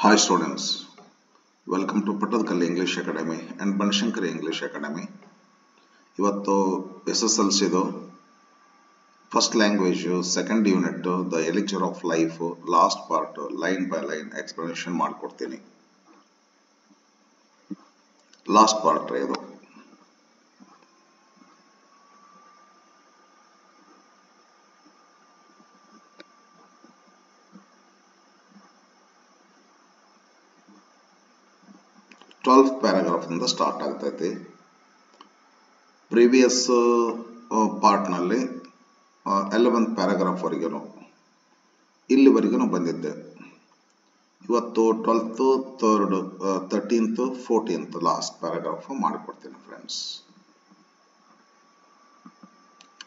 Hi students, welcome to Patadkalli English Academy and Banashankari English Academy. ಇವತ್ತು SSLCದು first language second unit the elixir of life last part line by line explanation ಮಾಡ್ಕೊಡ್ತೀನಿ. Last part ಇದು. Twelfth paragraph ಇಂದ start ಆಗ್ತೈತಿ. Previous ಪಾರ್ಟ್ನಲ್ಲಿ 11th paragraph ವರೆಗೂ ಇಲ್ಲಿವರೆಗೂ ಬಂದಿದ್ದೆ. ಇವತ್ತು 12th, 3rd, 13th, 14th last paragraph ಮಾಡಿಕೊಡ್ತೀನಿ ಫ್ರೆಂಡ್ಸ್.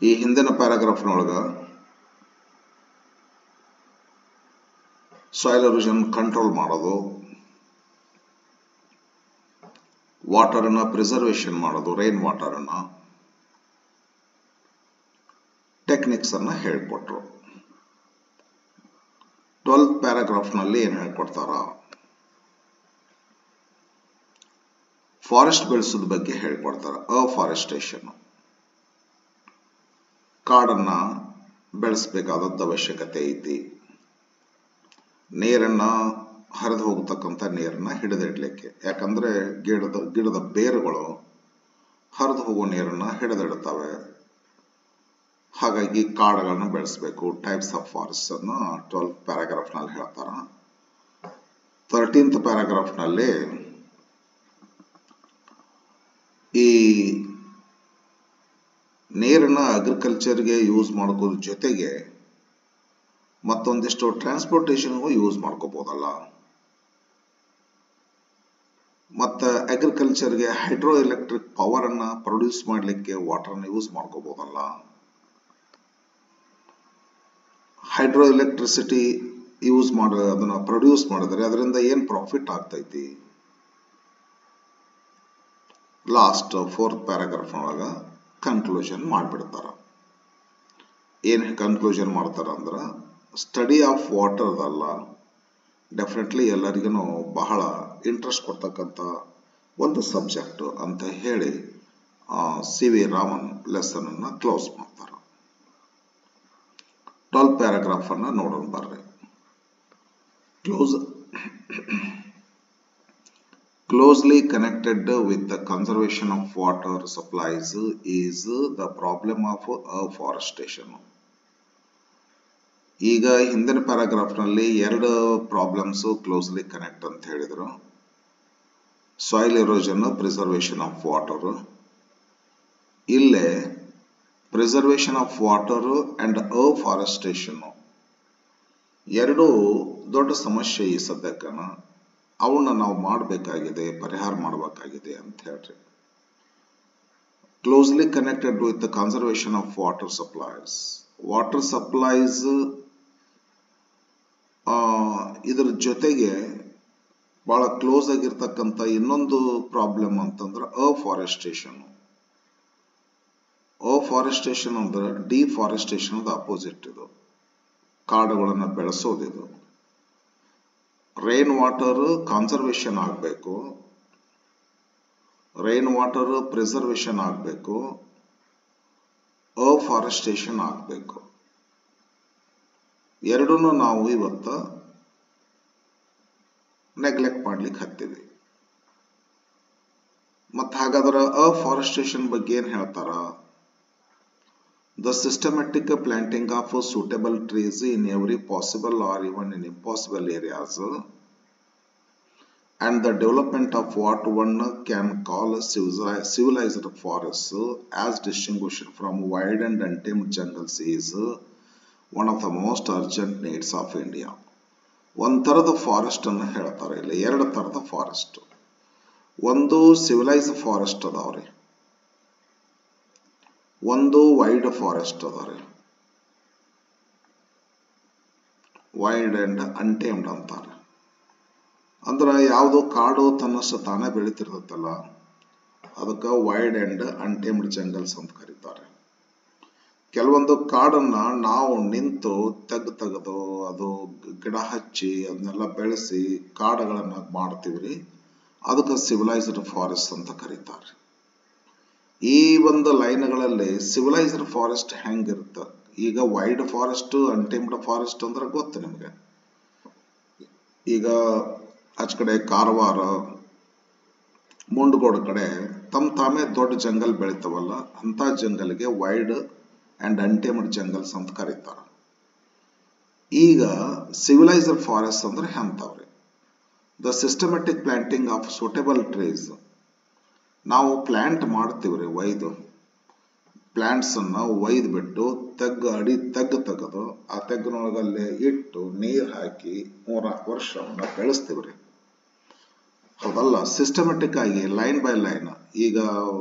ಈ ಹಿಂದಿನ ಪ್ಯಾರಾಗ್ರಾಫ್ನೊಳಗ ಸಾಯಿಲ್ ಎರೋಷನ್ ಕಂಟ್ರೋಲ್ ಮಾಡೋದು, ವಾಟರನ್ನ ಪ್ರಿಸರ್ವೇಷನ್ ಮಾಡೋದು, ರೈನ್ ವಾಟರನ್ನ ಟೆಕ್ನಿಕ್ಸ್ ಅನ್ನ ಹೇಳ್ಕೊಟ್ರು. 12th ಪ್ಯಾರಾಗ್ರಾಫ್ ನಲ್ಲಿ ಏನ್ ಹೇಳ್ಕೊಡ್ತಾರ? ಫಾರೆಸ್ಟ್ ಬೆಳೆಸೋದ್ ಬಗ್ಗೆ ಹೇಳ್ಕೊಡ್ತಾರ. ಅಫಾರೆಸ್ಟೇಷನ್, ಕಾಡನ್ನ ಬೆಳೆಸಬೇಕಾದ ಅವಶ್ಯಕತೆ ಐತಿ. ನೀರನ್ನ ಹರಿದು ಹೋಗತಕ್ಕಂಥ ನೀರನ್ನ ಹಿಡಿದಿಡ್ಲಿಕ್ಕೆ, ಯಾಕಂದ್ರೆ ಗಿಡದ ಬೇರುಗಳು ಹರಿದು ಹೋಗೋ ನೀರನ್ನ ಹಿಡಿದಿಡ್ತವೆ. ಹಾಗಾಗಿ ಕಾಡುಗಳನ್ನ ಬೆಳೆಸಬೇಕು. ಟೈಪ್ಸ್ ಆಫ್ ಫಾರೆಸ್ಟ್ ಅನ್ನ 12th ಪ್ಯಾರಾಗ್ರಾಫ್ ನಲ್ಲಿ ಹೇಳ್ತಾರ. 13th ಪ್ಯಾರಾಗ್ರಾಫ್ ನಲ್ಲಿ ಈ ನೀರನ್ನ ಅಗ್ರಿಕಲ್ಚರ್ಗೆ ಯೂಸ್ ಮಾಡೋದ್ರ ಜೊತೆಗೆ ಮತ್ತೊಂದಿಷ್ಟು ಟ್ರಾನ್ಸ್ಪೋರ್ಟೇಷನ್ಗೂ ಯೂಸ್ ಮಾಡ್ಕೋಬಹುದಲ್ಲ. ಮತ್ತು ಅಗ್ರಿಕಲ್ಚರ್ಗೆ ಹೈಡ್ರೋ ಎಲೆಕ್ಟ್ರಿಕ್ ಪವರ್ ಅನ್ನ ಪ್ರೊಡ್ಯೂಸ್ ಮಾಡಲಿಕ್ಕೆ ವಾಟರ್ನ ಯೂಸ್ ಮಾಡ್ಕೋಬಹುದಲ್ಲ. ಹೈಡ್ರೋ ಎಲೆಕ್ಟ್ರಿಸಿಟಿ ಯೂಸ್ ಮಾಡಿದ್ರೆ, ಅದನ್ನ ಪ್ರೊಡ್ಯೂಸ್ ಮಾಡಿದ್ರೆ ಅದರಿಂದ ಏನ್ ಪ್ರಾಫಿಟ್ ಆಗ್ತೈತಿ? ಲಾಸ್ಟ್ 4th ಪ್ಯಾರಾಗ್ರಾಫ್ ಒಳಗ ಕನ್ಕ್ಲೂಷನ್ ಮಾಡ್ಬಿಡ್ತಾರ. ಏನ್ ಕನ್ಕ್ಲೂಷನ್ ಮಾಡ್ತಾರ ಅಂದ್ರ, ಸ್ಟಡಿ ಆಫ್ ವಾಟರ್ ಅಲ್ಲ, ಡೆಫಿನೆಟ್ಲಿ ಎಲ್ಲರಿಗೂ ಬಹಳ ಇಂಟ್ರೆಸ್ಟ್ ಕೊಡ್ತಕ್ಕಂಥ ಒಂದು ಸಬ್ಜೆಕ್ಟ್ ಅಂತ ಹೇಳಿ CV ರಾಮನ್ ಲೆಸನ್ ಅನ್ನ ಕ್ಲೋಸ್ ಮಾಡ್ತಾರ. 12th ಪ್ಯಾರಾಗ್ರಾಫ್ ಅನ್ನ ನೋಡೋಣ ಬರ್ರಿ. Closely connected with the conservation of water supplies is the problem of afforestation. ಈಗ ಹಿಂದಿನ ಪ್ಯಾರಾಗ್ರಾಫ್ ನಲ್ಲಿ 2 ಪ್ರಾಬ್ಲಮ್ಸ್ ಕ್ಲೋಸ್ಲಿ ಕನೆಕ್ಟ್ ಅಂತ ಹೇಳಿದ್ರು. Soil erosion, preservation of water. ಇಲ್ಲೇ preservation of water and afforestation ಎರಡು ದೊಡ್ಡ ಸಮಸ್ಯೆ ಈ ಸದ್ಯಕ್ಕನ. ಅವನ್ನ ನಾವು ಮಾಡಬೇಕಾಗಿದೆ, ಪರಿಹಾರ ಮಾಡಬೇಕಾಗಿದೆ ಅಂತ ಹೇಳ್ರಿ. Closely connected with the conservation of water supplies. Water supplies ಇದರ ಜೊತೆಗೆ ಬಹಳ ಕ್ಲೋಸ್ ಆಗಿರ್ತಕ್ಕಂಥ ಇನ್ನೊಂದು ಪ್ರಾಬ್ಲಮ್ ಅಂತಂದ್ರೆ ಅಫಾರೆಸ್ಟೇಷನ್. ಅಫಾರೆಸ್ಟೇಷನ್ ಅಂದ್ರೆ ಡಿಫಾರೆಸ್ಟೇಷನ್ ಅಪೋಸಿಟ್. ಇದು ಕಾಡುಗಳನ್ನ ಬೆಳೆಸೋದಿದು. ರೈನ್ ವಾಟರ್ ಕನ್ಸರ್ವೇಷನ್ ಆಗಬೇಕು, ರೈನ್ ವಾಟರ್ ಪ್ರಿಸರ್ವೇಷನ್ ಆಗಬೇಕು, ಅಫಾರೆಸ್ಟೇಷನ್ ಆಗಬೇಕು. ಎರಡನ್ನೂ ನಾವು ಇವತ್ತು ನೆಗ್ಲೆಕ್ಟ್ ಮಾಡ್ಲಿಕ್ಕೆ ಹತ್ತೀವಿ. ಮತ್ತೆ ಹಾಗಾದ್ರೆ ಅಫಾರೆಸ್ಟೇಷನ್ ಬಗ್ಗೆ ಏನ್ ಹೇಳ್ತಾರ? The systematic planting of suitable trees in every possible or even in impossible areas and the development of what one can call a civilized forests as distinguished from wild and untamed jungles is one of the most urgent needs of India. ಒಂದು ಥರದ forest ಅನ್ನು ಹೇಳ್ತಾರೆ ಇಲ್ಲಿ. 2 ಥರದ forest. ಒಂದು civilise forest ಅದಾವ್ರಿ, ಒಂದು wild forest ಅದಾವ್ರಿ. ವೈಲ್ಡ್ ಅಂಡ್ ಅನ್ಟೇಮ್ಡ್ ಅಂತಾರೆ. ಅಂದ್ರೆ ಯಾವುದು ಕಾಡು ತನ್ನಷ್ಟು ತಾನೇ ಬೆಳಿತಿರ್ತಲ್ಲ, ಅದಕ್ಕೆ ವೈಲ್ಡ್ ಅಂಡ್ ಅನ್ಟೇಮ್ಡ್ ಜಂಗಲ್ಸ್ ಅಂತ ಕರೀತಾರೆ. ಕೆಲವೊಂದು ಕಾಡನ್ನ ನಾವು ನಿಂತು ತೆಗೆದು ಅದು ಗಿಡ ಹಚ್ಚಿ ಅದನ್ನೆಲ್ಲ ಬೆಳೆಸಿ ಕಾಡುಗಳನ್ನ ಮಾಡ್ತೀವ್ರಿ. ಅದಕ್ಕೆ ಸಿವಿಲೈಸ್ಡ್ ಫಾರೆಸ್ಟ್ ಅಂತ ಕರೀತಾರೆ. ಈ ಒಂದು ಲೈನ್ಗಳಲ್ಲಿ ಸಿವಿಲೈಸ್ಡ್ ಫಾರೆಸ್ಟ್ ಹೆಂಗಿರುತ್ತೆ? ಈಗ ವೈಲ್ಡ್ ಫಾರೆಸ್ಟ್, ಅನ್ಟೇಮ್ಡ್ ಫಾರೆಸ್ಟ್ ಅಂದ್ರೆ ಗೊತ್ತು ನಿಮ್ಗೆ. ಈಗ ಆಚ ಕಡೆ ಕಾರವಾರ, ಮುಂಡಗೋಡ ಕಡೆ ತಾವೇ ದೊಡ್ಡ ಜಂಗಲ್ ಬೆಳಿತಾವಲ್ಲ, ಅಂತ ಜಂಗಲ್ಗೆ ವೈಲ್ಡ್ ಅಂಡ್ ಅನ್ಟೇಮ್ಡ್ ಜಂಗಲ್ಸ್ ಅಂತ ಕರೀತಾರೆ. ಈಗ ಸಿವಿಲೈಸ್ಡ್ ಫಾರೆಸ್ಟ್ ಅಂದ್ರೆ ಎಂತವ್ರಿ? The systematic planting of suitable trees. ನಾವು ಪ್ಲಾಂಟ್ ಮಾಡ್ತೀವ್ರಿ, ಪ್ಲಾಂಟ್ಸ್ ಅನ್ನ ಒಯ್ದು ಬಿಟ್ಟು ಅಡಿ ತೆಗೆದು ಆ ತೆಗ್ಗಿನೊಳಗಲ್ಲೇ ಇಟ್ಟು ನೀರ್ ಹಾಕಿ 3-4 ವರ್ಷ ಬೆಳೆಸ್ತೀವ್ರಿ. ಹೌದಲ್ಲ? ಸಿಸ್ಟಮೆಟಿಕ್ ಆಗಿ ಲೈನ್ ಬೈ ಲೈನ್. ಈಗ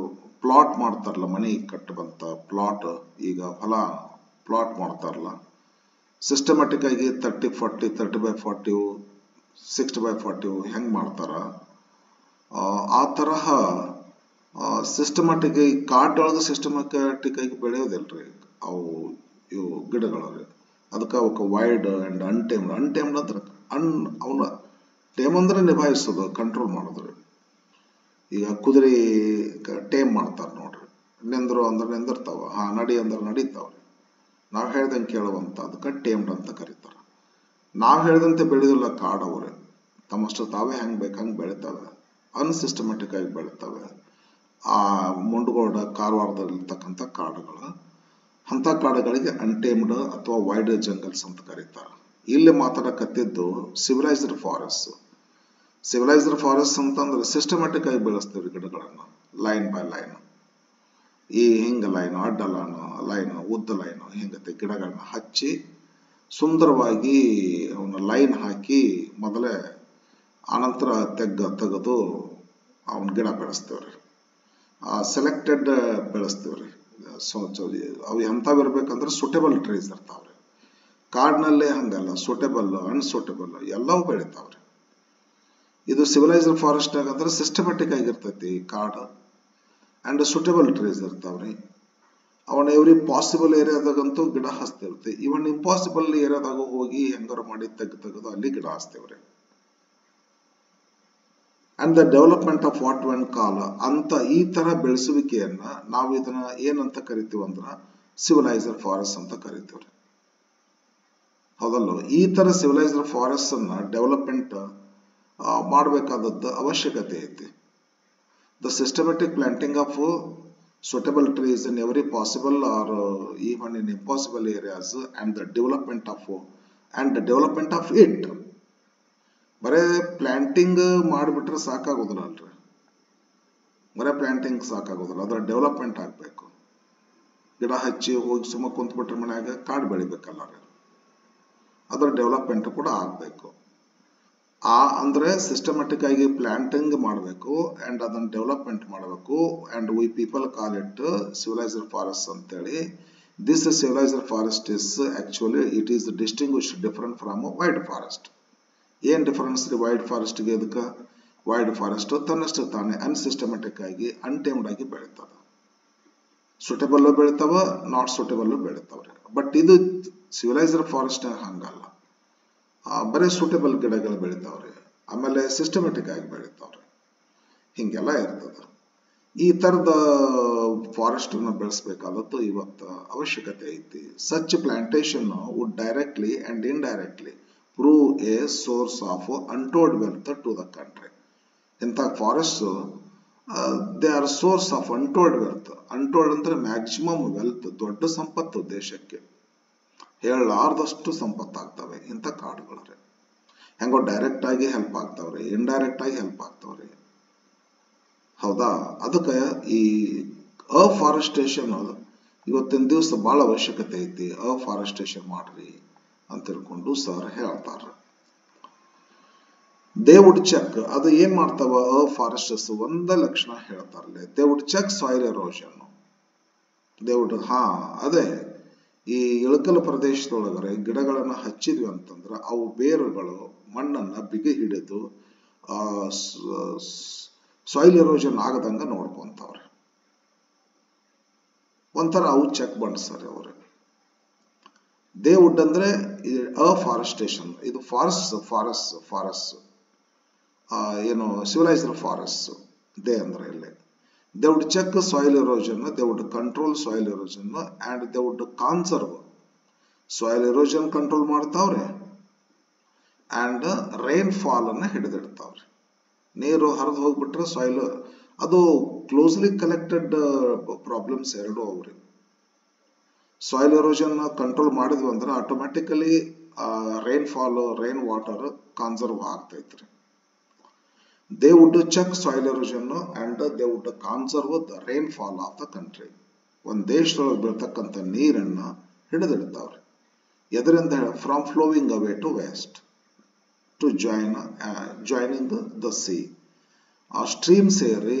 ಪ್ಲಾಟ್ ಮಾಡ್ತಾರಲ್ಲ, ಮನಿ ಕಟ್ಟುವಂತ ಪ್ಲಾಟ್, ಈಗ ಹೊಲ ಪ್ಲಾಟ್ ಮಾಡ್ತಾರಲ್ಲ, ಸಿಸ್ಟಮೆಟಿಕ್ ಆಗಿ 30-40, 30x40, 60x40 ಹೆಂಗ್ ಮಾಡ್ತಾರ, ಆ ತರಹ ಸಿಸ್ಟಮ್ಯಾಟಿಕ್ ಆಗಿ ಕಾಡೊಳಗೆ ಸಿಸ್ಟಮ್ಯಾಟಿಕ್ ಆಗಿ ಬೆಳೆಯೋದಿಲ್ರಿ ಅವು ಇವು ಗಿಡಗಳವ್ರಿ. ಅದಕ್ಕೆ ಅವಕ್ಕೆ ವೈಲ್ಡ್ ಅಂಡ್ ಅನ್ಟೇಮ್ಡ್. ಅನ್ಟೇಮ್ಡ್ ಅಂದ್ರೆ ಅವನ ಟೇಮ್ ಅಂದ್ರೆ ನಿಭಾಯಿಸೋದು, ಕಂಟ್ರೋಲ್ ಮಾಡೋದ್ರಿ. ಈಗ ಕುದುರೆ ಟೇಮ್ ಮಾಡ್ತಾರ ನೋಡ್ರಿ. ನಿಂದ್ರು ಅಂದ್ರೆ ನಿಂದಿರ್ತಾವ, ನಡಿ ಅಂದ್ರೆ ನಡೀತಾವ್ರಿ. ನಾವ್ ಹೇಳ್ದಂಗೆ ಕೇಳುವಂತ ಅದಕ್ಕೆ ಟೇಮ್ಡ್ ಅಂತ ಕರೀತಾರ. ನಾವ್ ಹೇಳ್ದಂತೆ ಬೆಳೆಯೋದಿಲ್ಲ ಕಾಡವ್ರೆ, ತಮ್ಮಷ್ಟು ತಾವೇ ಹೆಂಗ್ ಬೇಕಂಗ್ ಬೆಳಿತಾವೆ, ಅನ್ಸಿಸ್ಟಮ್ಯಾಟಿಕ್ ಆಗಿ ಬೆಳಿತಾವೆ. ಆ ಮುಂಡಗೋಡ ಕಾರವಾರದಲ್ಲಿರ್ತಕ್ಕಂಥ ಕಾಡುಗಳು, ಅಂತ ಕಾಡುಗಳಿಗೆ ಅನ್ಟೇಮ್ಡ್ ಅಥವಾ ವೈಲ್ಡ್ ಜಂಗಲ್ಸ್ ಅಂತ ಕರೀತಾರೆ. ಇಲ್ಲಿ ಮಾತಾಡಕತ್ತಿದ್ದು ಸಿವಿಲೈಸ್ಡ್ ಫಾರೆಸ್ಟ್. ಸಿವಿಲೈಸ್ಡ್ ಫಾರೆಸ್ಟ್ ಅಂತಂದ್ರೆ ಸಿಸ್ಟಮ್ಯಾಟಿಕ್ ಆಗಿ ಬೆಳೆಸ್ತೀವಿ ಗಿಡಗಳನ್ನ, ಲೈನ್ ಬೈ ಲೈನ್. ಈ ಹಿಂಗ ಲೈನ್, ಅಡ್ಡ ಲೈನ್, ಉದ್ದ ಲೈನ್, ಹಿಂಗತೆ ಗಿಡಗಳನ್ನ ಹಚ್ಚಿ ಸುಂದರವಾಗಿ ಅವನ ಲೈನ್ ಹಾಕಿ ಮೊದಲೇ, ಆನಂತರ ತೆಗೆದು ಅವನ ಗಿಡ ಬೆಳೆಸ್ತೇವ್ರಿ. ಸೆಲೆಕ್ಟೆಡ್ ಬೆಳೆಸ್ತೀವ್ರಿ. ಅವು ಎಂಥವು ಇರ್ಬೇಕಂದ್ರೆ ಸೂಟೇಬಲ್ ಟ್ರೀಸ್ ಇರ್ತಾವ್ರಿ. ಕಾಡ್ನಲ್ಲೇ ಹಂಗಲ್ಲ, ಸೂಟೇಬಲ್, ಅನ್ಸೂಟೇಬಲ್ ಎಲ್ಲವೂ ಬೆಳಿತಾವ್ರಿ. ಇದು ಸಿವಿಲೈಸ್ಡ್ ಫಾರೆಸ್ಟ್ನಾಗ ಅಂದ್ರೆ ಸಿಸ್ಟಮ್ಯಾಟಿಕ್ ಆಗಿರ್ತೈತಿ ಕಾಡು, ಅಂಡ್ ಸೂಟೇಬಲ್ ಟ್ರೀಸ್ ಇರ್ತಾವ್ರಿ. ಅವನ ಎವ್ರಿ ಪಾಸಿಬಲ್ ಏರಿಯಾದಾಗಂತೂ ಗಿಡ ಹಚ್ತಿರ್ತಿ. ಇವನ್ ಇಂಪಾಸಿಬಲ್ ಏರಿಯಾದಾಗ ಹೋಗಿ ಹೆಂಗಾರು ಮಾಡಿ ತೆಗೆದು ಅಲ್ಲಿ ಗಿಡ ಹಚ್ತೇವ್ರಿ. And the development of what one ಕಾಲ ಅಂತ ಈ ತರ ಬೆಳೆಸುವಿಕೆಯನ್ನ ನಾವು ಇದನ್ನ ಏನಂತ ಕರಿತೀವಿ ಅಂದ್ರ ಸಿವಿಲೈಸ್ಡ್ ಫಾರೆಸ್ಟ್ ಅಂತ ಕರಿತೀವ್ರಿ. ಹೌದಲ್ಲ? ಈ ತರ ಸಿವಿಲೈಸ್ಡ್ ಫಾರೆಸ್ಟ್ ಅನ್ನ ಡೆವಲಪ್ಮೆಂಟ್ ಮಾಡಬೇಕಾದದ್ದು ಅವಶ್ಯಕತೆ ಐತಿ. The systematic planting of suitable trees in every possible or even in impossible areas and the development of it. ಬರೇ ಪ್ಲಾಂಟಿಂಗ್ ಮಾಡಿಬಿಟ್ರೆ ಸಾಕಾಗೋದಿಲ್ಲ ಅಲ್ರಿ, ಬರೇ ಪ್ಲಾಂಟಿಂಗ್ ಸಾಕಾಗೋದಿಲ್ಲ, ಅದರ ಡೆವಲಪ್ಮೆಂಟ್ ಆಗಬೇಕು. ಗಿಡ ಹಚ್ಚಿ ಹೋಗಿ ಸುಮ್ಮ ಕುಂತ್ಬಿಟ್ರೆ ಮನ್ಯಾಗ ಕಾಡು ಬೆಳಿಬೇಕಲ್ಲ, ಅದರ ಡೆವಲಪ್ಮೆಂಟ್ ಕೂಡ ಆಗಬೇಕು. ಅಂದ್ರೆ ಸಿಸ್ಟಮ್ಯಾಟಿಕ್ ಆಗಿ ಪ್ಲಾಂಟಿಂಗ್ ಮಾಡಬೇಕು ಅಂಡ್ ಅದನ್ನ ಡೆವಲಪ್ಮೆಂಟ್ ಮಾಡಬೇಕು. And we people call it civilised forest ಅಂತೇಳಿ. This civilised forest is actually it is distinguished different from wild forest. ಏನ್ ಡಿಫರೆನ್ಸ್ ರೀ ವೈಲ್ಡ್ ಫಾರೆಸ್ಟ್ಗೆ ಇದಕ್ಕೆ? ವೈಲ್ಡ್ ಫಾರೆಸ್ಟ್ ತನ್ನಷ್ಟು ತಾನೇ ಅನ್ಸಿಸ್ಟಮ್ಯಾಟಿಕ್ ಆಗಿ ಅನ್ಟೇಮ್ಡ್ ಆಗಿ ಬೆಳಿತಾವ. ಸೂಟೇಬಲ್ ಬೆಳಿತಾವ, ನಾಟ್ ಸೂಟೇಬಲ್ ಬೆಳಿತಾವ್ರಿ. ಬಟ್ ಇದು ಸಿವಿಲೈಸ್ಡ್ ಫಾರೆಸ್ಟ್ ಹಂಗಲ್ಲ, ಬರೀ ಸೂಟೇಬಲ್ ಗಿಡಗಳು ಬೆಳಿತಾವ್ರಿ, ಆಮೇಲೆ ಸಿಸ್ಟಮ್ಯಾಟಿಕ್ ಆಗಿ ಬೆಳಿತಾವ್ರಿ, ಹಿಂಗೆಲ್ಲ ಇರ್ತದ. ಈ ತರದ ಫಾರೆಸ್ಟ್ ಅನ್ನ ಬೆಳೆಸಬೇಕಾದದ್ದು ಇವತ್ತು ಅವಶ್ಯಕತೆ ಐತಿ. Such plantation would directly and indirectly prove a source of untold wealth to the country. ಇಂಥ forest they are source of untold wealth. Untold ಅಂದ್ರೆ ಮ್ಯಾಕ್ಸಿಮಮ್ ವೆಲ್ತ್, ದೊಡ್ಡ ಸಂಪತ್ತು ದೇಶಕ್ಕೆ, ಹೇಳಲಾರ್ದಷ್ಟು ಸಂಪತ್ತಾಗ್ತವೆ ಇಂಥ ಕಾಡುಗಳೇ. ಹೆಂಗೋ ಡೈರೆಕ್ಟ್ ಆಗಿ ಹೆಲ್ಪ್ ಆಗ್ತಾವ್ರಿ, ಇಂಡೈರೆಕ್ಟ್ ಆಗಿ ಹೆಲ್ಪ್ ಆಗ್ತಾವ್ರಿ. ಹೌದಾ? ಅದಕ್ಕೆ ಈ ಅಫಾರೆಸ್ಟೇಷನ್ ಇವತ್ತಿನ ದಿವಸ ಬಹಳ ಅವಶ್ಯಕತೆ ಐತಿ. ಅಫಾರೆಸ್ಟೇಷನ್ ಮಾಡ್ರಿ ಅಂತ ತಿಳ್ಕೊಂಡು ಸರ್ ಹೇಳ್ತಾರ. ದೇ ವುಡ್ ಚೆಕ್, ಅದು ಏನ್ ಮಾಡ್ತಾವ ಅಫಾರೆಸ್ಟರ್ಸ್? ಒಂದ ಲಕ್ಷಣ ಹೇಳ್ತಾರಲ್ಲ, they would check soil erosion. They would ಅದೇ ಈ ಇಳಕಲು ಪ್ರದೇಶದೊಳಗಡೆ ಗಿಡಗಳನ್ನ ಹಚ್ಚಿದ್ವಿ ಅಂತಂದ್ರ ಅವು ಬೇರುಗಳು ಮಣ್ಣನ್ನ ಬಿಗಿ ಹಿಡಿದು ಸಾಯಿಲ್ ಎರೋಷನ್ ಆಗದಂಗ ನೋಡ್ಕೊಂತಾವ್ರೆ. ಒಂಥರ ಅವು ಚೆಕ್ ಬಂಡ್ಸರ್ ಅವರು. ದೇ ವುಡ್ ಅಂದ್ರೆ ಅಫಾರೆಸ್ಟೇಷನ್, ಇದು ಫಾರೆಸ್ಟ್ ಏನು ಸಿವಿಲೈಸ್ಡ್ ಫಾರೆಸ್ಟ್. ದೇ ಅಂದ್ರೆ ಇಲ್ಲಿ they would check soil erosion, they would control soil erosion, and they would conserve soil erosion control ಮಾಡ್ತಾವ್ರೆ and rainfall ಅನ್ನ ಹಿಡಿದಿಡ್ತಾವ್ರೆ. ನೀರು ಹರಿದು ಹೋಗ್ಬಿಟ್ರೆ ಸಾಯಿಲ್ ಅದು ಕ್ಲೋಸ್ಲಿ ಕನೆಕ್ಟೆಡ್ ಪ್ರಾಬ್ಲಮ್ಸ್ ಎರಡು ಅವ್ರಿ. ಸಾಯಿಲ್ ಎರೋಷನ್ ಕಂಟ್ರೋಲ್ ಮಾಡಿದ್ವಿ ಅಂದ್ರೆ automatically rainfall rain water conserve ಆಗ್ತೈತ್ರಿ. They would check soil erosion and they would conserve the rainfall of the country. ಒಂದು ದೇಶದೊಳಗೆ ಬೀಳ್ತಕ್ಕಂಥ ನೀರನ್ನ ಹಿಡಿದಿಡ್ತಾವ್ರಿ. ಎದರಿಂದ? From flowing away to waste to joining the sea. ಆ ಸ್ಟ್ರೀಮ್ ಸೇರಿ,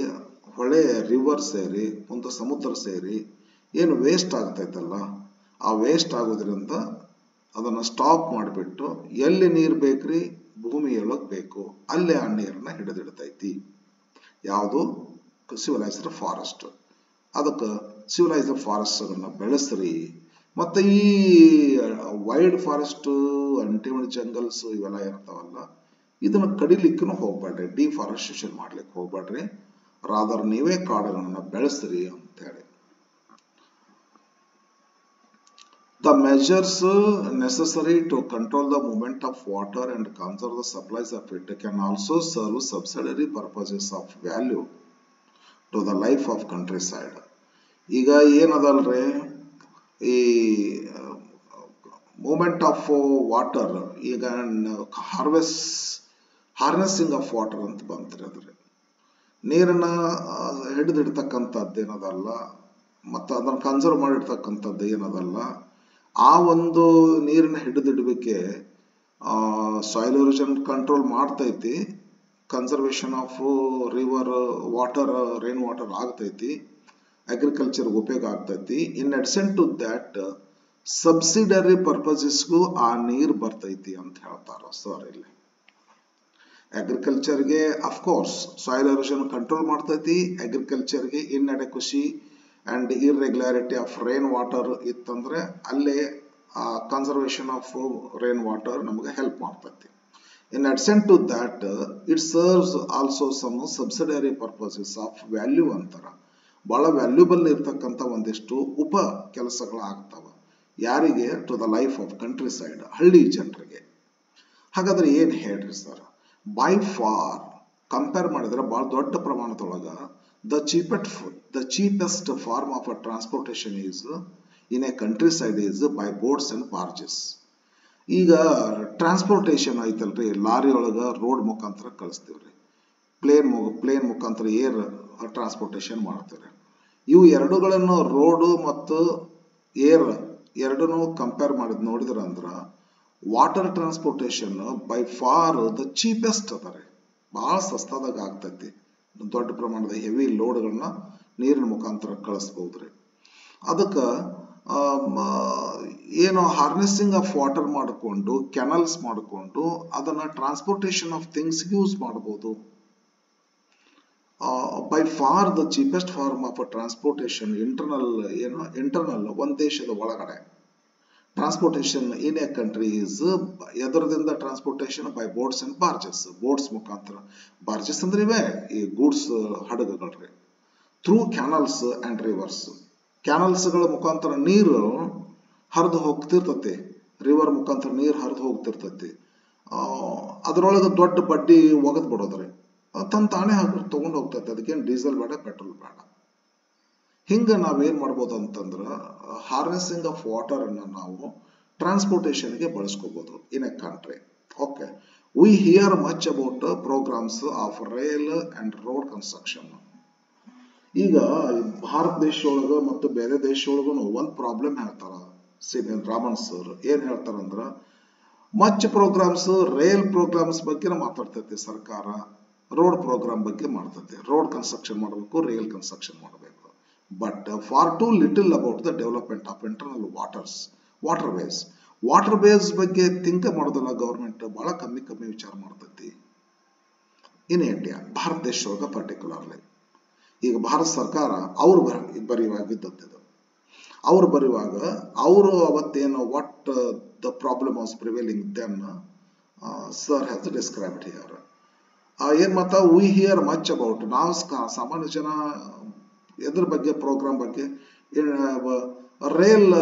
ಹೊಳೆ ರಿವರ್ ಸೇರಿ, ಒಂದು ಸಮುದ್ರ ಸೇರಿ ಏನು ವೇಸ್ಟ್ ಆಗ್ತೈತಲ್ಲ, ಆ ವೇಸ್ಟ್ ಆಗೋದ್ರಿಂದ ಅದನ್ನ ಸ್ಟಾಪ್ ಮಾಡಿಬಿಟ್ಟು ಎಲ್ಲಿ ನೀರು ಬೇಕ್ರಿ ಭೂಮಿಯೊಳಗೆ ಬೇಕು ಅಲ್ಲೇ ಆ ನೀರನ್ನ ಹಿಡಿದಿಡ್ತೈತಿ. ಯಾವುದು? Civilised forest. ಅದಕ್ಕೆ ಸಿವಿಲೈಸ್ಡ್ ಫಾರೆಸ್ಟ್ ಗಳನ್ನ ಬೆಳೆಸ್ರಿ. ಮತ್ತೆ ಈ ವೈಲ್ಡ್ ಫಾರೆಸ್ಟ್, ಅಂಟಿಮಲ್ ಜಂಗಲ್ಸ್ ಇವೆಲ್ಲ ಇರ್ತಾವಲ್ಲ, ಇದನ್ನ ಕಡಿಲಿಕ್ಕೂ ಹೋಗ್ಬೇಡ್ರಿ, ಡಿಫಾರೆಸ್ಟೇಷನ್ ಮಾಡ್ಲಿಕ್ಕೆ ಹೋಗ್ಬೇಡ್ರಿ, ರಾದರ್ ನೀವೇ ಕಾಡುಗಳನ್ನ ಬೆಳೆಸ್ರಿ ಅಂತ ಹೇಳಿ. The measures necessary to control the movement of water and conserve the supplies of it can also serve subsidiary purposes of value to the life of countryside. ಈಗ ಏನದಲ್ರಿ, ಈ ಮೂಮೆಂಟ್ ಆಫ್ ವಾಟರ್, ಈಗ ಹಾರ್ನೆಸ್ಸಿಂಗ್ of water ಅಂತ ಬಂತ್ರಿ. ಅದ್ರಿ ನೀರನ್ನ ಹಿಡಿದಿಡ್ತಕ್ಕಂಥದ್ದು ಏನದಲ್ಲ, ಮತ್ತು ಅದನ್ನು conserve ಮಾಡಿರ್ತಕ್ಕಂಥದ್ದು ಏನದಲ್ಲ, ಆ ಒಂದು ನೀರನ್ನ ಹಿಡಿದಿಡ್ಬೇಕೆ ಸಾಯಿಲ್ ಎರೋಷನ್ ಕಂಟ್ರೋಲ್ ಮಾಡ್ತೈತಿ, conservation of river water, rain water ಆಗ್ತೈತಿ, ಅಗ್ರಿಕಲ್ಚರ್ ಉಪಯೋಗ ಆಗ್ತೈತಿ. In addition to that subsidiary ಪರ್ಪಸಸ್ಗೂ ಆ ನೀರು ಬರ್ತೈತಿ ಅಂತ ಹೇಳ್ತಾರ ಸರ್. ಇಲ್ಲಿ ಅಗ್ರಿಕಲ್ಚರ್ಗೆ ಅಫ್ಕೋರ್ಸ್ ಸಾಯಿಲ್ ಎರೋಷನ್ ಕಂಟ್ರೋಲ್ ಮಾಡ್ತೈತಿ, ಅಗ್ರಿಕಲ್ಚರ್ಗೆ inadequacy and irregularity of rain water ಇತ್ತಂದ್ರೆ ಅಲ್ಲೇ ಕನ್ಸರ್ವೇಷನ್ ಆಫ್ ರೈನ್ ವಾಟರ್ ನಮಗೆ ಹೆಲ್ಪ್ ಮಾಡ್ತೈತಿ. In addition to that it serves also some subsidiary purposes of value ಅಂತಾರ. ಬಹಳ ವ್ಯಾಲ್ಯೂಬಲ್ ಇರ್ತಕ್ಕಂಥ ಒಂದಿಷ್ಟು ಉಪ ಕೆಲಸಗಳು ಆಗ್ತಾವ. ಯಾರಿಗೆ? To the life of countryside, ಹಳ್ಳಿ ಜನರಿಗೆ. ಹಾಗಾದ್ರೆ ಏನ್ ಹೇಳ್ರಿ ಸರ್? ಬೈ ಫಾರ್ ಕಂಪೇರ್ ಮಾಡಿದ್ರೆ ಬಹಳ ದೊಡ್ಡ ಪ್ರಮಾಣದೊಳಗ the cheapest form of a transportation is in a countryside is by boats and barges. ಈಗ ಟ್ರಾನ್ಸ್ಪೋರ್ಟೇಷನ್ ಐತಲ್ರಿ, ಲಾರಿ ಒಳಗ ರೋಡ್ ಮುಖಾಂತರ ಕಳಿಸ್ತೀವ್ರಿ, ಪ್ಲೇನ್ ಮುಖಾಂತರ ಏರ್ ಟ್ರಾನ್ಸ್ಪೋರ್ಟೇಷನ್ ಮಾಡ್ತೀವಿ. ಇವು ಎರಡುಗಳನ್ನು, ರೋಡು ಮತ್ತು ಏರ್ ಎರಡನ್ನೂ ಕಂಪೇರ್ ಮಾಡಿದ್ ನೋಡಿದ್ರ ಅಂದ್ರ water transportation by far the cheapest ಅದರಿ, ಬಹಳ ಸಸ್ತಾದಾಗ ಆಗ್ತೈತಿ. ದೊಡ್ಡ ಪ್ರಮಾಣದ ಹೆವಿ ಲೋಡ್ಗಳನ್ನ ನೀರಿನ ಮುಖಾಂತರ ಕಳಿಸ್ಬಹುದ್ರಿ. ಅದಕ್ಕೆ ಏನು ಹಾರ್ನೆಸ್ಸಿಂಗ್ ಆಫ್ ವಾಟರ್ ಮಾಡಿಕೊಂಡು, ಕೆನಲ್ಸ್ ಮಾಡಿಕೊಂಡು ಅದನ್ನ ಟ್ರಾನ್ಸ್ಪೋರ್ಟೇಷನ್ ಆಫ್ ಥಿಂಗ್ಸ್ ಯೂಸ್ ಮಾಡಬಹುದು. By far the cheapest form of transportation internal ಒಂದ್ ದೇಶದ ಒಳಗಡೆ transportation in a country is ಎದರದಿಂದ transportation by boats and barges. Boats ಮುಖಾಂತರ, ಬಾರ್ಜಸ್ ಅಂದ್ರೆ ಇವೆ ಈ ಗೂಡ್ಸ್ ಹಡಗುಗಳ್ರಿ. ಥ್ರೂ ಕ್ಯಾನಲ್ಸ್ ಅಂಡ್ ರಿವರ್ಸ್, ಕ್ಯಾನಲ್ಸ್ಗಳ ಮುಖಾಂತರ ನೀರು ಹರಿದು ಹೋಗ್ತಿರ್ತತಿ, ರಿವರ್ ಮುಖಾಂತರ ನೀರು ಹರಿದು ಹೋಗ್ತಿರ್ತತಿ. ಅದರೊಳಗೆ ದೊಡ್ಡ ಬಡ್ಡಿ ಒಗದ್ ಬಿಡೋದ್ರಿ, ತನ್ನ ತಾನೇ ತಗೊಂಡು ಹೋಗ್ತೈತಿ. ಅದಕ್ಕೇನು ಡೀಸೆಲ್ ಬೇಡ, ಪೆಟ್ರೋಲ್ ಬೇಡ. ಹಿಂಗ ನಾವೇನ್ ಮಾಡ್ಬೋದು ಅಂತಂದ್ರ ಹಾರ್ನೆಸ್ಸಿಂಗ್ ಆಫ್ ವಾಟರ್ ಅನ್ನ ನಾವು ಟ್ರಾನ್ಸ್ಪೋರ್ಟೇಷನ್ಗೆ ಬಳಸ್ಕೋಬಹುದು in a country. Okay, we hear much about programmes of rail and road construction. ಈಗ ಭಾರತ ದೇಶದೊಳಗ ಮತ್ತು ಬೇರೆ ದೇಶದೊಳಗೂ ಒಂದ್ ಪ್ರಾಬ್ಲಮ್ ಹೇಳ್ತಾರ ರಾಮನ್ ಸರ್. ಏನ್ ಹೇಳ್ತಾರಂದ್ರ, ಮಚ್ ಪ್ರೋಗ್ರಾಮ್ಸ್, ರೈಲ್ ಪ್ರೋಗ್ರಾಮ್ಸ್ ಬಗ್ಗೆ ಮಾತಾಡ್ತೈತಿ ಸರ್ಕಾರ, ರೋಡ್ ಪ್ರೋಗ್ರಾಮ್ ಬಗ್ಗೆ ಮಾಡ್ತೈತಿ. ರೋಡ್ ಕನ್ಸ್ಟ್ರಕ್ಷನ್ ಮಾಡಬೇಕು, ರೈಲ್ ಕನ್ಸ್ಟ್ರಕ್ಷನ್ ಮಾಡಬೇಕು. But far too little about the development of internal waterways. Waterways ಬಗ್ಗೆ ಥಿಂಕ್ ಮಾಡೋದಿಲ್ಲ ಗವರ್ಮೆಂಟ್, ಬಹಳ ಕಮ್ಮಿ ವಿಚಾರ ಮಾಡ್ತೈತಿ. ಇನ್ ಇಂಡಿಯಾ, ಭಾರತ ದೇಶದೊಳಗ ಪರ್ಟಿಕ್ಯುಲರ್ಲಿ ಈಗ ಭಾರತ ಸರ್ಕಾರ ಅವ್ರು ಬರೆಯುವಾಗಿದ್ದು ಅವರು ಬರೆಯುವಾಗ ಅವರು ಅವತ್ತೇನು what the problem was prevailing then sir has described here. ಏನ್ ಮಾತ ವಿ ಹಿಯರ್ ಮಚ್ ಅಬೌಟ್, ನಾವು ಸಾಮಾನ್ಯ ಜನ ಎದ್ರ ಬಗ್ಗೆ, ಪ್ರೋಗ್ರಾಮ್ ಬಗ್ಗೆ, ರೈಲ್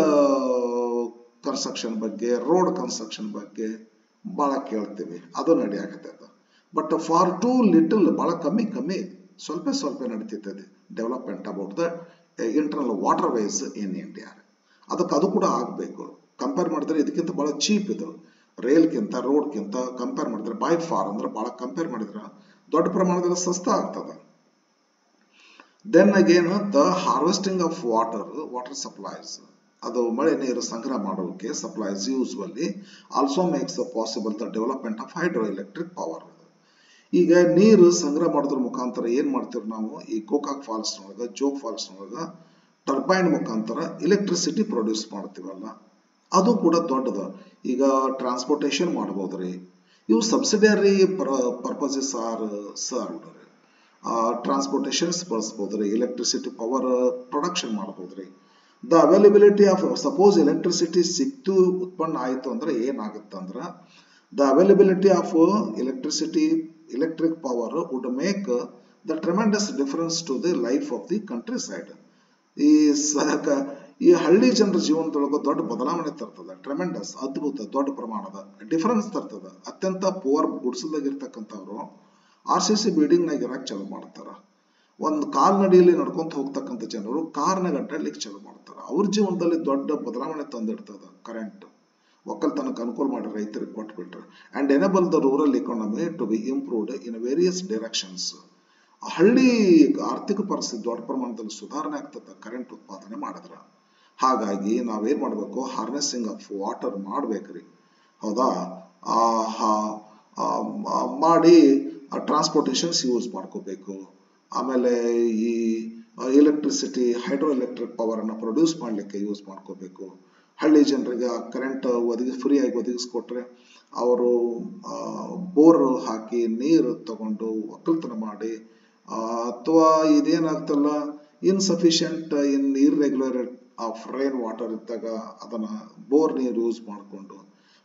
ಕನ್ಸ್ಟ್ರಕ್ಷನ್ ಬಗ್ಗೆ, ರೋಡ್ ಕನ್ಸ್ಟ್ರಕ್ಷನ್ ಬಗ್ಗೆ ಬಹಳ ಕೇಳ್ತೀವಿ, ಅದು ನಡೆಯಾಕತ್ತದ. ಬಟ್ ಫಾರ್ ಟು ಲಿಟಲ್, ಬಹಳ ಕಮ್ಮಿ ಸ್ವಲ್ಪ ನಡೀತೈತೆ development about the internal waterways in India. ಅದು ಕೂಡ ಆಗಬೇಕು. ಕಂಪೇರ್ ಮಾಡಿದ್ರೆ ಇದಕ್ಕಿಂತ ಬಹಳ ಚೀಪ್ ಇದು, ರೈಲ್ಗಿಂತ ರೋಡ್ಗಿಂತ ಕಂಪೇರ್ ಮಾಡಿದ್ರೆ ಬೈ ಫಾರ್ ಅಂದ್ರೆ ಬಹಳ ಕಂಪೇರ್ ಮಾಡಿದ್ರೆ ದೊಡ್ಡ ಪ್ರಮಾಣದಲ್ಲಿ ಸಸ್ತ ಆಗ್ತದೆ. Then again the harvesting of water supplies, ಅದು ಮಳೆ ನೀರು ಸಂಗ್ರಹ ಮಾಡೋಕೆ supplies usually also makes possible the development of hydro electric power. ಈಗ ನೀರು ಸಂಗ್ರಹ ಮಾಡೋದ್ರ ಮುಖಾಂತರ ಏನ್ ಮಾಡ್ತೀವಿ ನಾವು, ಈ ಗೋಕಾಕ್ ಫಾಲ್ಸ್ ನೊಳಗ, ಜೋಗ್ ಫಾಲ್ಸ್ ನೊಳಗ ಟರ್ಬೈನ್ ಮುಖಾಂತರ ಎಲೆಕ್ಟ್ರಿಸಿಟಿ ಪ್ರೊಡ್ಯೂಸ್ ಮಾಡ್ತೀವಲ್ಲ, ಅದು ಕೂಡ ದೊಡ್ಡದು. ಈಗ ಟ್ರಾನ್ಸ್ಪೋರ್ಟೇಷನ್ ಮಾಡ್ಬೋದ್ರಿ, ಇವು ಸಬ್ಸಿಡಿಯರಿ ಪರ್ಪಸಸ್ ಆರ್ ಸರ್ವ್ಡ್. ಟ್ರಾನ್ಸ್ಪೋರ್ಟೇಷನ್ಸ್ ಬಳಸ್ಬೋದ್ರಿ, ಎಲೆಕ್ಟ್ರಿಸಿಟಿ ಪವರ್ ಪ್ರೊಡಕ್ಷನ್ ಮಾಡ್ಬೋದ್ರಿ. The availability of, suppose electricity ಸಿಕ್ತು ಉತ್ಪನ್ನ ಆಯಿತು ಅಂದ್ರೆ ಏನಾಗುತ್ತೆ ಅಂದ್ರೆ, the availability of electric power would make the tremendous difference to the life of the countryside. ಈ ಹಳ್ಳಿ ಜನರ ಜೀವನದೊಳಗೆ ದೊಡ್ಡ ಬದಲಾವಣೆ ತರ್ತದೆ, ಟ್ರೆಮೆಂಡಸ್, ಅದ್ಭುತ, ದೊಡ್ಡ ಪ್ರಮಾಣದ ಡಿಫರೆನ್ಸ್ ತರ್ತದೆ. ಅತ್ಯಂತ ಪುವರ್ ಗುಡಿಸಲ್ದಾಗಿರ್ತಕ್ಕಂಥವ್ರು RCC ಬಿಲ್ಡಿಂಗ್ ನಾಗ ಇರಕ್ ಚಾಲು ಮಾಡ್ತಾರ. ಒಂದು ಕಾಲ್ನಡಿಯಲ್ಲಿ ನಡ್ಕೊಂತ ಹೋಗ್ತಕ್ಕಂಥ ಜನರು ಕಾರ್ನಾಗ ಅಡ್ಡಾಡ್ಲಿಕ್ಕೆ ಚಾಲು ಮಾಡ್ತಾರ. ಅವ್ರ ಜೀವನದಲ್ಲಿ ದೊಡ್ಡ ಬದಲಾವಣೆ ತಂದಿಡ್ತದ ಕರೆಂಟ್. ಒಕ್ಕಲ್ತನಕ್ಕೆ ಅನುಕೂಲ ಮಾಡಿ ರೈತರಿಗೆ ಕೊಟ್ಬಿಟ್ರೆ, and enable the rural economy to be improved in various directions. ಹಳ್ಳಿ ಆರ್ಥಿಕ ಪರಿಸ್ಥಿತಿ ದೊಡ್ಡ ಪ್ರಮಾಣದಲ್ಲಿ ಸುಧಾರಣೆ ಆಗ್ತದೆ ಕರೆಂಟ್ ಉತ್ಪಾದನೆ ಮಾಡಿದ್ರ. ಹಾಗಾಗಿ ನಾವೇನ್ ಮಾಡ್ಬೇಕು, ಹಾರ್ನೆಸಿಂಗ್ ಆಫ್ ವಾಟರ್ ಮಾಡ್ಬೇಕ್ರಿ, ಹೌದಾ? ಮಾಡಿ ಟ್ರಾನ್ಸ್ಪೋರ್ಟೇಷನ್ಸ್ ಯೂಸ್ ಮಾಡ್ಕೋಬೇಕು. ಆಮೇಲೆ ಈ ಎಲೆಕ್ಟ್ರಿಸಿಟಿ, ಹೈಡ್ರೋ ಎಲೆಕ್ಟ್ರಿಕ್ ಪವರ್ ಅನ್ನ ಪ್ರೊಡ್ಯೂಸ್ ಮಾಡ್ಲಿಕ್ಕೆ ಯೂಸ್ ಮಾಡ್ಕೋಬೇಕು. ಹಳ್ಳಿ ಜನರಿಗೆ ಕರೆಂಟ್ ಫ್ರೀಯಾಗಿ ಒದಗಿಸ್ಕೊಟ್ರೆ ಅವರು ಬೋರ್ ಹಾಕಿ ನೀರು ತಗೊಂಡು ಒಕ್ಕಲ್ತನ ಮಾಡಿ, ಅಥವಾ ಇದೇನಾಗ್ತಲ್ಲ insufficient irregular of rain water ಇದ್ದಾಗ ಅದನ್ನ ಬೋರ್ ನೀರು ಯೂಸ್ ಮಾಡಿಕೊಂಡು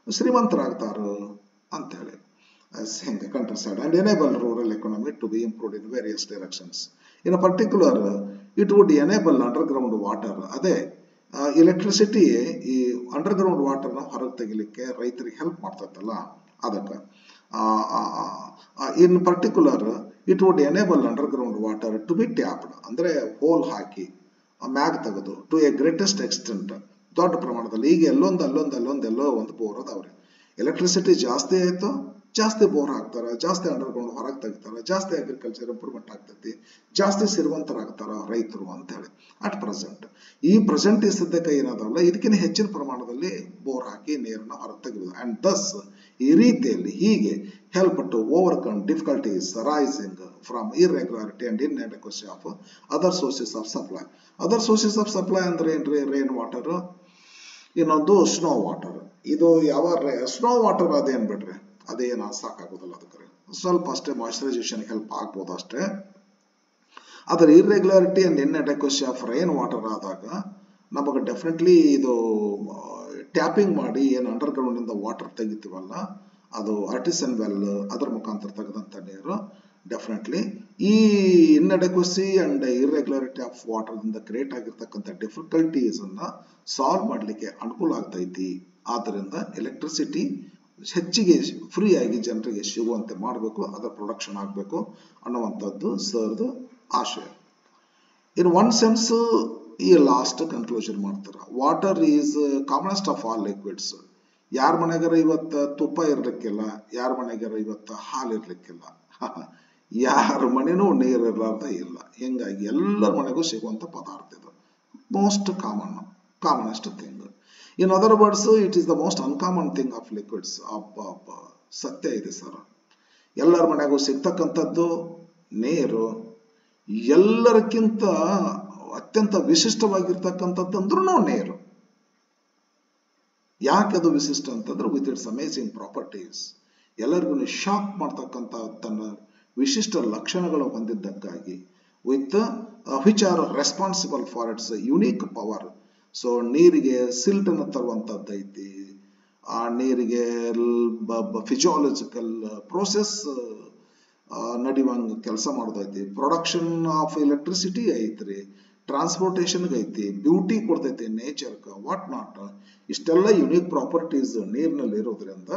ಶ್ರೀಮಂತರಾಗ್ತಾರ ಅಂತೇಳಿ ಹಿಂಗೆ countryside. And enable rural economy to be improved in various directions. In particular it would enable underground water. ಅದೇ ಎಲೆಕ್ಟ್ರಿಸಿಟಿ ಈ ಅಂಡರ್ಗ್ರೌಂಡ್ ವಾಟರ್ನ ಹೊರಗೆ ತೆಗಿಲಿಕ್ಕೆ ರೈತರಿಗೆ ಹೆಲ್ಪ್ ಮಾಡ್ತೈತಲ್ಲ, ಅದಕ್ಕೆ in particular it would enable underground water to be tapped, ಅಂದ್ರೆ hole ಹಾಕಿ ಮ್ಯಾಗ್ ತೆಗೆದು ಟು ಎ ಗ್ರೇಟೆಸ್ಟ್ ಎಕ್ಸ್ಟೆಂಟ್, ದೊಡ್ಡ ಪ್ರಮಾಣದಲ್ಲಿ. ಈಗ ಎಲ್ಲೋ ಒಂದು ಬೋರ್ ಅದಾವ್ರಿ. ಎಲೆಕ್ಟ್ರಿಸಿಟಿ ಜಾಸ್ತಿ ಆಯ್ತು, ಜಾಸ್ತಿ ಬೋರ್ ಹಾಕ್ತಾರ, ಜಾಸ್ತಿ ಅಂಡರ್ಗ್ರೌಂಡ್ ಹೊರಗೆ ತೆಗಿತಾರ, ಜಾಸ್ತಿ ಅಗ್ರಿಕಲ್ಚರ್ ಇಂಪ್ರೂವ್ಮೆಂಟ್ ಆಗ್ತೈತಿ, ಜಾಸ್ತಿ ಸಿರಿವಂತರಾಗ್ತಾರ ರೈತರು ಅಂತ ಹೇಳಿ. ಅಟ್ ಪ್ರೆಸೆಂಟ್ ಈ ಪ್ರೆಸೆಂಟ್ ಈ ಸದ್ಯಕ್ಕೆ ಏನಾದವಲ್ಲ, ಇದಕ್ಕಿಂತ ಹೆಚ್ಚಿನ ಪ್ರಮಾಣದಲ್ಲಿ ಬೋರ್ ಹಾಕಿ ನೀರನ್ನು ಹೊರಗೆ ತೆಗೆದು. ಅಂಡ್ ದಸ್ ಈ ರೀತಿಯಲ್ಲಿ ಹೀಗೆ help to overcome difficulties arising from irregularity and inadequacy of other sources of supply. Other sources of supply ಅಂದ್ರೆ ಏನ್ರಿ? ರೈನ್ ವಾಟರ್, ಇನ್ನೊಂದು ಸ್ನೋ ವಾಟರ್. ಇದು ಯಾವ ಸ್ನೋ ವಾಟರ್ ಅದೇನ್ ಬಿಡ್ರಿ, ಅದೇನ ಸಾಕಾಗೋದಿಲ್ಲ, ಅದಕ್ಕೆ ಸ್ವಲ್ಪ ಅಷ್ಟೇ ಮಾಯಿಶ್ಚರೈಸೇಷನ್ ಹೆಲ್ಪ್ ಆಗ್ಬೋದು ಅಷ್ಟೇ. ಅದರ irregularity and inadequacy of rain water ಆದಾಗ ನಮಗೆ ಡೆಫಿನೆಟ್ಲಿ ಇದು ಟ್ಯಾಪಿಂಗ್ ಮಾಡಿ ಏನು ಅಂಡರ್ಗ್ರೌಂಡ್ ಇಂದ ವಾಟರ್ ತೆಗಿತೀವಲ್ಲ, ಅದು ಆರ್ಟಿಸನ್ ವೆಲ್ ಅದರ ಮುಖಾಂತರ ತೆಗೆದಂತ ನೀರು ಡೆಫಿನೆಟ್ಲಿ ಈ ಇನ್ಅಡೆಕ್ವಸಿ ಅಂಡ್ ಇರ್ರೆಗ್ಯುಲಾರಿಟಿ ಆಫ್ ವಾಟರ್ ಇಂದ ಕ್ರಿಯೇಟ್ ಆಗಿರ್ತಕ್ಕಂಥ ಡಿಫಿಕಲ್ಟೀಸ್ ಅನ್ನ ಸಾಲ್ವ್ ಮಾಡ್ಲಿಕ್ಕೆ ಅನುಕೂಲ ಆಗ್ತೈತಿ. ಆದ್ದರಿಂದ ಎಲೆಕ್ಟ್ರಿಸಿಟಿ ಹೆಚ್ಚಿಗೆ ಫ್ರೀ ಆಗಿ ಜನರಿಗೆ ಸಿಗುವಂತೆ ಮಾಡಬೇಕು, ಅದರ ಪ್ರೊಡಕ್ಷನ್ ಆಗಬೇಕು ಅನ್ನುವಂಥದ್ದು ಸರ್ದು ಆಶಯ. ಇನ್ ಒನ್ ಸೆನ್ಸ್ ಈ ಲಾಸ್ಟ್ ಕನ್ಕ್ಲೂಷನ್ ಮಾಡ್ತಾರ, water is commonest of all liquids. ಯಾರ ಮನೆಗಾರ ಇವತ್ತ ತುಪ್ಪ ಇರ್ಲಿಕ್ಕಿಲ್ಲ, ಯಾರ ಮನೆಗಾರ ಇವತ್ತ ಹಾಲು ಇರ್ಲಿಕ್ಕಿಲ್ಲ, ಯಾರ ಮನೆನೂ ನೀರು ಇರಲಾರ್ದ ಇಲ್ಲ. ಹಿಂಗಾಗಿ ಎಲ್ಲರ ಮನೆಗೂ ಸಿಗುವಂತ ಪದಾರ್ಥ ಇದು, most commonest thing. In other words, it is the most uncommon thing of liquids. ಸತ್ಯ ಇದೆ ಸರ್, ಎಲ್ಲರ ಮನೆಗೂ ಸಿಗ್ತಕ್ಕಂಥದ್ದು ನೀರು. ಎಲ್ಲರಕ್ಕಿಂತ ಅತ್ಯಂತ ವಿಶಿಷ್ಟವಾಗಿರ್ತಕ್ಕಂಥದ್ದಂದ್ರೂ ನೀರು. ಯಾಕೆ ಅದು ವಿಶಿಷ್ಟ ಅಂತಂದ್ರೆ ವಿತ್ ಇಟ್ಸ್ ಅಮೇಜಿಂಗ್ ಪ್ರಾಪರ್ಟೀಸ್, ಎಲ್ಲರಿಗೂ ಶಾಕ್ ಮಾಡ್ತಕ್ಕಂಥ ತನ್ನ ವಿಶಿಷ್ಟ ಲಕ್ಷಣಗಳು ಹೊಂದಿದ್ದಕ್ಕಾಗಿ, with which are responsible for its unique power. So ನೀರಿಗೆ ಸಿಲ್ಟ್ ಅನ್ನು ತರುವಂತದ್ದು ಐತಿ, ಆ ನೀರಿಗೆ ಫಿಸಿಯಾಲಜಿಕಲ್ ಪ್ರೋಸೆಸ್ ನಡೆಯುವಂಗ ಕೆಲಸ ಮಾಡೋದೈತಿ, ಪ್ರೊಡಕ್ಷನ್ ಆಫ್ ಎಲೆಕ್ಟ್ರಿಸಿಟಿ ಐತ್ರಿ, ಟ್ರಾನ್ಸ್ಪೋರ್ಟೇಷನ್ ಐತಿ, ಬ್ಯೂಟಿ ಕೊಡ್ತೈತಿ ನೇಚರ್ ವಾಟ್ ನಾಟ್. ಇಷ್ಟೆಲ್ಲ ಯುನಿಕ್ ಪ್ರಾಪರ್ಟೀಸ್ ನೀರಿನಲ್ಲಿ ಇರೋದ್ರಿಂದ,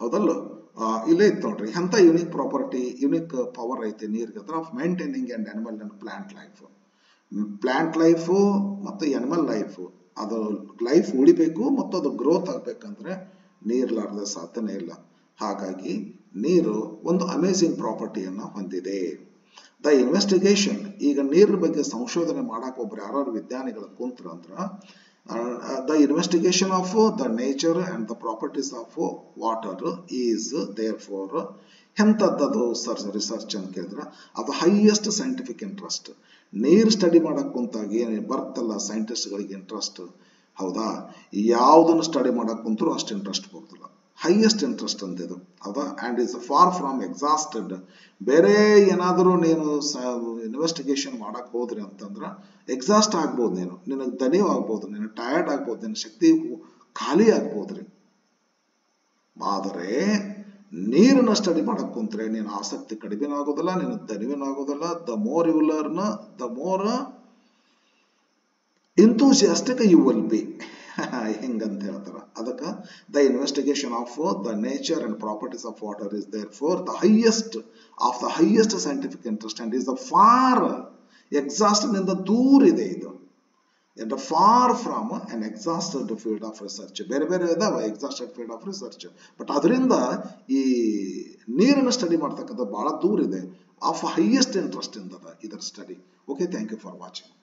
ಹೌದಲ್ಲ, ಇಲ್ಲೇ ಇತ್ತು ನೋಡ್ರಿ ಎಂತ ಯುನಿಕ್ ಪ್ರಾಪರ್ಟಿ, ಯುನಿಕ್ ಪವರ್ ಐತಿ ನೀರ್ಗೆ ಅಂದ್ರೆ of maintaining and animal and plant life. Plant life ಮತ್ತು ಅನಿಮಲ್ ಲೈಫ್, ಅದು ಲೈಫ್ ಉಳಿಬೇಕು ಮತ್ತು ಅದು ಗ್ರೋತ್ ಆಗ್ಬೇಕಂದ್ರೆ ನೀರ್ಲಾರ್ದ ಸಾಧ್ಯನೇ ಇಲ್ಲ. ಹಾಗಾಗಿ ನೀರು ಒಂದು ಅಮೇಜಿಂಗ್ ಪ್ರಾಪರ್ಟಿಯನ್ನ ಹೊಂದಿದೆ. ದ ಇನ್ವೆಸ್ಟಿಗೇಷನ್, ಈಗ ನೀರಿನ ಬಗ್ಗೆ ಸಂಶೋಧನೆ ಮಾಡಕ್ ಒಬ್ರು ಯಾರು ವಿಜ್ಞಾನಿಗಳ ಕುಂತ್ರ ಅಂದ್ರ, the investigation of the nature and the properties of water is therefore ಎಂಥದ್ದು ರಿಸರ್ಚ್ ಅಂತ ಕೇಳಿದ್ರೆ ಅದು ಹೈಯೆಸ್ಟ್ ಸೈಂಟಿಫಿಕ್ ಇಂಟ್ರೆಸ್ಟ್. ನೀರು ಸ್ಟಡಿ ಮಾಡಕ್ ಕುಂತಾಗ ಏನ್ ಬರ್ತಲ್ಲ ಸೈಂಟಿಸ್ಟ್ಗಳಿಗೆ ಇಂಟ್ರೆಸ್ಟ್, ಹೌದಾ, ಯಾವುದನ್ನು ಸ್ಟಡಿ ಮಾಡಕ್ ಕುಂತರು ಅಷ್ಟು ಇಂಟ್ರೆಸ್ಟ್ ಬರ್ತಲ್ಲ, ಹೈಯೆಸ್ಟ್ ಇಂಟ್ರೆಸ್ಟ್ ಅಂತ ಇದು, ಹೌದಾ. And is for from exhausted. ಬೇರೆ ಏನಾದರೂ ನೀನು ಇನ್ವೆಸ್ಟಿಗೇಷನ್ ಮಾಡಕ್ ಹೋದ್ರಿ ಅಂತಂದ್ರ ಎಕ್ಸಾಸ್ಟ್ ಆಗ್ಬೋದು, ನಿನಗೆ ದಣಿವು ಆಗ್ಬೋದು, ನಿನಗೆ ಟಯರ್ಡ್ ಆಗ್ಬೋದು, ನಿನ್ನ ಶಕ್ತಿ ಖಾಲಿ ಆಗ್ಬೋದ್ರಿ. ಆದರೆ ನೀರನ್ನ ಸ್ಟಡಿ ಮಾಡಕ್ ಕುಂತ್ರೆ ನೀನು ಆಸಕ್ತಿ ಕಡಿಮೆ ಆಗೋದಿಲ್ಲ, ನಿನ್ನ ದಣಿವಿನ ಆಗೋದಿಲ್ಲ. The more you learn, the more enthusiastic you will be. ಹಿಂಗಂತ ಹೇಳ್ತಾರ. ಅದಕ್ಕೆ the investigation of the nature and properties of water is there for the highest scientific interest and is the for exhausted ನಿಂದ ದೂರ ಇದೆ ಇದು. and far from an exhausted field of research. ಬೇರೆ ಬೇರೆ ಇದಾವ exhausted field of research, but ಅದರಿಂದ ಈ ನೀರನ್ನು ಸ್ಟಡಿ ಮಾಡ್ತಕ್ಕಂಥ ಬಹಳ ದೂರ ಇದೆ. ಆಫ್ ಹೈಯೆಸ್ಟ್ ಇಂಟ್ರೆಸ್ಟ್ ಇಂದ ಇದರ study. Okay, thank you for watching.